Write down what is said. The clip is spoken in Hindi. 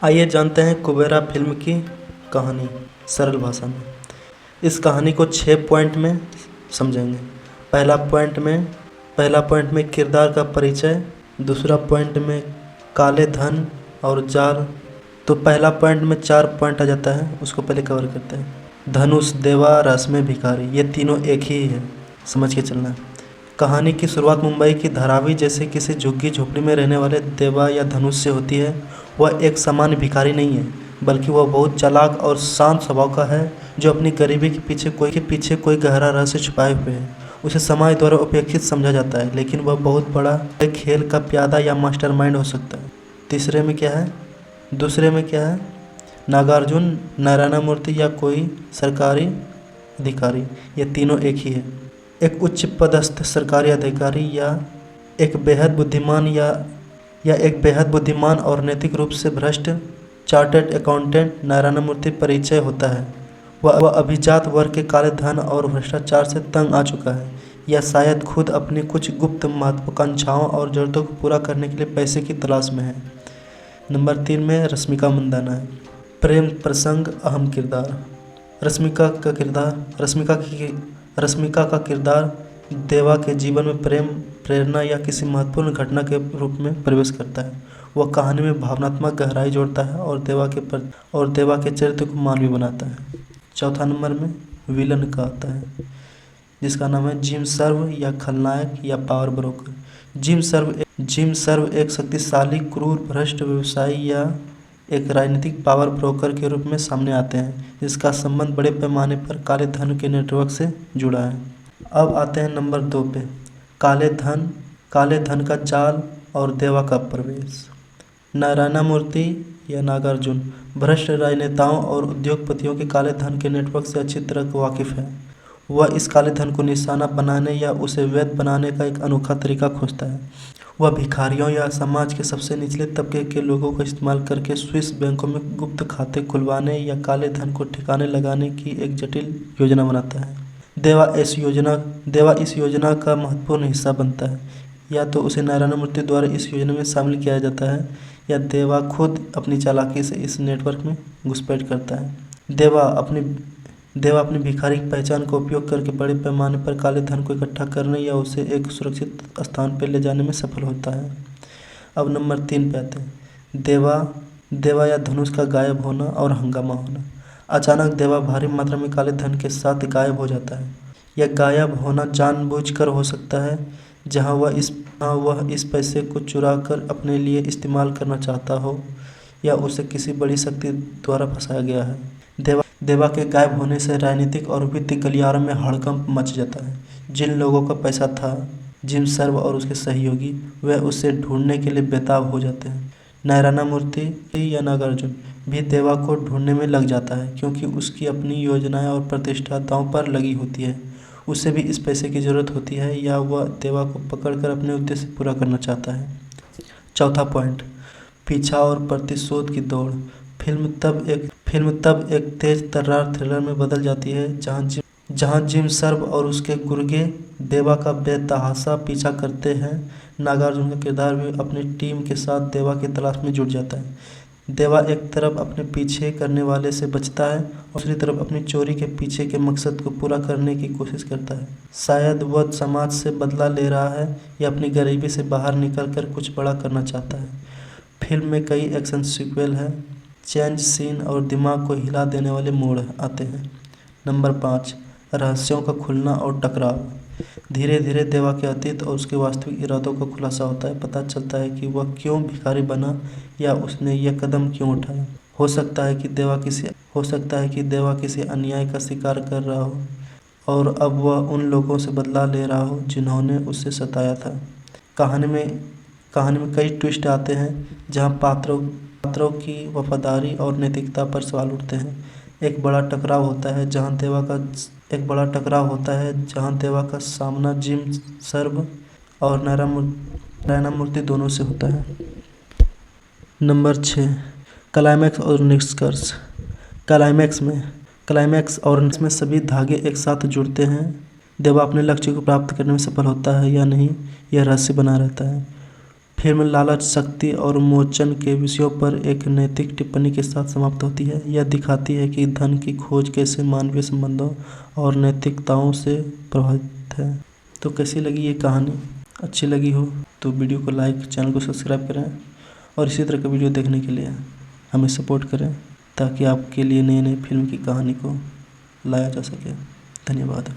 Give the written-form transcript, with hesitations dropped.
आइए जानते हैं कुबेरा फिल्म की कहानी सरल भाषा में। इस कहानी को 6 पॉइंट में समझेंगे। पहला पॉइंट में किरदार का परिचय, दूसरा पॉइंट में काले धन और जाल। तो पहला पॉइंट में 4 पॉइंट आ जाता है, उसको पहले कवर करते हैं। धनुष, देवा, रस्में, भिखारी, ये तीनों एक ही है, समझ के चलना है। कहानी की शुरुआत मुंबई की धारावी जैसे किसी झुग्गी झोपड़ी में रहने वाले देवा या धनुष से होती है। वह एक सामान्य भिखारी नहीं है, बल्कि वह बहुत चालाक और शांत स्वभाव का है, जो अपनी गरीबी के पीछे कोई गहरा रहस्य छुपाए हुए है। उसे समाज द्वारा उपेक्षित समझा जाता है, लेकिन वह बहुत बड़ा खेल का प्यादा या मास्टरमाइंड हो सकता है। दूसरे में क्या है? नागार्जुन, नारायण मूर्ति या कोई सरकारी अधिकारी, ये तीनों एक ही है। एक उच्च पदस्थ सरकारी अधिकारी या एक बेहद बुद्धिमान और नैतिक रूप से भ्रष्ट चार्टर्ड अकाउंटेंट नारायण मूर्ति परिचय होता है। वह अभिजात वर्ग के काले धन और भ्रष्टाचार से तंग आ चुका है, या शायद खुद अपनी कुछ गुप्त महत्वाकांक्षाओं और जरूरतों को पूरा करने के लिए पैसे की तलाश में है। नंबर 3 में रश्मिका मंदाना है। प्रेम प्रसंग, अहम किरदार। रश्मिका का किरदार देवा के जीवन में प्रेम, प्रेरणा या किसी महत्वपूर्ण घटना के रूप में प्रवेश करता है। वह कहानी में भावनात्मक गहराई जोड़ता है और देवा के चरित्र को मानवीय बनाता है। चौथा नंबर में विलन का आता है, जिसका नाम है जिम सर्व या खलनायक या पावर ब्रोकर। जिम सर्व एक शक्तिशाली, क्रूर, भ्रष्ट व्यवसायी या एक राजनीतिक पावर ब्रोकर के रूप में सामने आते हैं, जिसका संबंध बड़े पैमाने पर काले धन के नेटवर्क से जुड़ा है। अब आते हैं नंबर 2 पे, काले धन का जाल और देवा का प्रवेश। नारायण मूर्ति या नागार्जुन भ्रष्ट राजनेताओं और उद्योगपतियों के काले धन के नेटवर्क से अच्छी तरह वाकिफ है। वह इस काले धन को निशाना बनाने या उसे वैध बनाने का एक अनोखा तरीका खोजता है। वह भिखारियों या समाज के सबसे निचले तबके के लोगों को इस्तेमाल करके स्विस बैंकों में गुप्त खाते खुलवाने या काले धन को ठिकाने लगाने की एक जटिल योजना बनाता है। देवा इस योजना का महत्वपूर्ण हिस्सा बनता है। या तो उसे नारायण मूर्ति द्वारा इस योजना में शामिल किया जाता है, या देवा खुद अपनी चालाकी से इस नेटवर्क में घुसपैठ करता है। देवा अपनी भिखारी की पहचान का उपयोग करके बड़े पैमाने पर काले धन को इकट्ठा करने या उसे एक सुरक्षित स्थान पर ले जाने में सफल होता है। अब नंबर 3 पे आते हैं, देवा या धनुष का गायब होना और हंगामा होना। अचानक देवा भारी मात्रा में काले धन के साथ गायब हो जाता है। यह गायब होना जानबूझकर हो सकता है, जहां वह इस पैसे को चुरा कर अपने लिए इस्तेमाल करना चाहता हो, या उसे किसी बड़ी शक्ति द्वारा फंसाया गया है। देवा के गायब होने से राजनीतिक और वित्तीय गलियारों में हड़कंप मच जाता है। जिन लोगों का पैसा था, जिम सर्व और उसके सहयोगी, वे उसे ढूंढने के लिए बेताब हो जाते हैं। नारायण मूर्ति या नागार्जुन भी देवा को ढूंढने में लग जाता है, क्योंकि उसकी अपनी योजनाएं और प्रतिष्ठा दांव पर लगी होती है। उसे भी इस पैसे की जरूरत होती है, या वह देवा को पकड़कर अपने उद्देश्य पूरा करना चाहता है। चौथा पॉइंट, पीछा और प्रतिशोध की दौड़। फिल्म तब एक तेज तर्रार थ्रिलर में बदल जाती है, जहां जिम सर्व और उसके गुर्गे देवा का बेतहाशा पीछा करते हैं। नागार्जुन का किरदार भी अपनी टीम के साथ देवा की तलाश में जुट जाता है। देवा एक तरफ अपने पीछे करने वाले से बचता है, और दूसरी तरफ अपनी चोरी के पीछे के मकसद को पूरा करने की कोशिश करता है। शायद वह समाज से बदला ले रहा है, या अपनी गरीबी से बाहर निकलकर कुछ बड़ा करना चाहता है। फिल्म में कई एक्शन सीक्वेल है, चेंज सीन और दिमाग को हिला देने वाले मोड़ आते हैं। नंबर 5, रहस्यों का खुलना और टकराव। धीरे धीरे देवा के अतीत और उसके वास्तविक इरादों का खुलासा होता है। पता चलता है कि वह क्यों भिखारी बना, या उसने यह कदम क्यों उठाया। हो सकता है कि देवा किसी अन्याय का शिकार कर रहा हो, और अब वह उन लोगों से बदला ले रहा हो जिन्होंने उसे सताया था। कहानी में कई ट्विस्ट आते हैं, जहां पात्रों की वफादारी और नैतिकता पर सवाल उठते हैं। एक बड़ा टकराव होता है जहां देवा का सामना जिम सर्व और नारायण मूर्ति दोनों से होता है। नंबर 6, क्लाइमैक्स और निष्कर्ष। क्लाइमैक्स और इसमें सभी धागे एक साथ जुड़ते हैं। देवा अपने लक्ष्य को प्राप्त करने में सफल होता है या नहीं, यह रहस्य बना रहता है। फिल्म लालच, शक्ति और मोचन के विषयों पर एक नैतिक टिप्पणी के साथ समाप्त होती है। यह दिखाती है कि धन की खोज कैसे मानवीय संबंधों और नैतिकताओं से प्रभावित है। तो कैसी लगी ये कहानी? अच्छी लगी हो तो वीडियो को लाइक, चैनल को सब्सक्राइब करें और इसी तरह का वीडियो देखने के लिए हमें सपोर्ट करें, ताकि आपके लिए नई नई फिल्म की कहानी को लाया जा सके। धन्यवाद।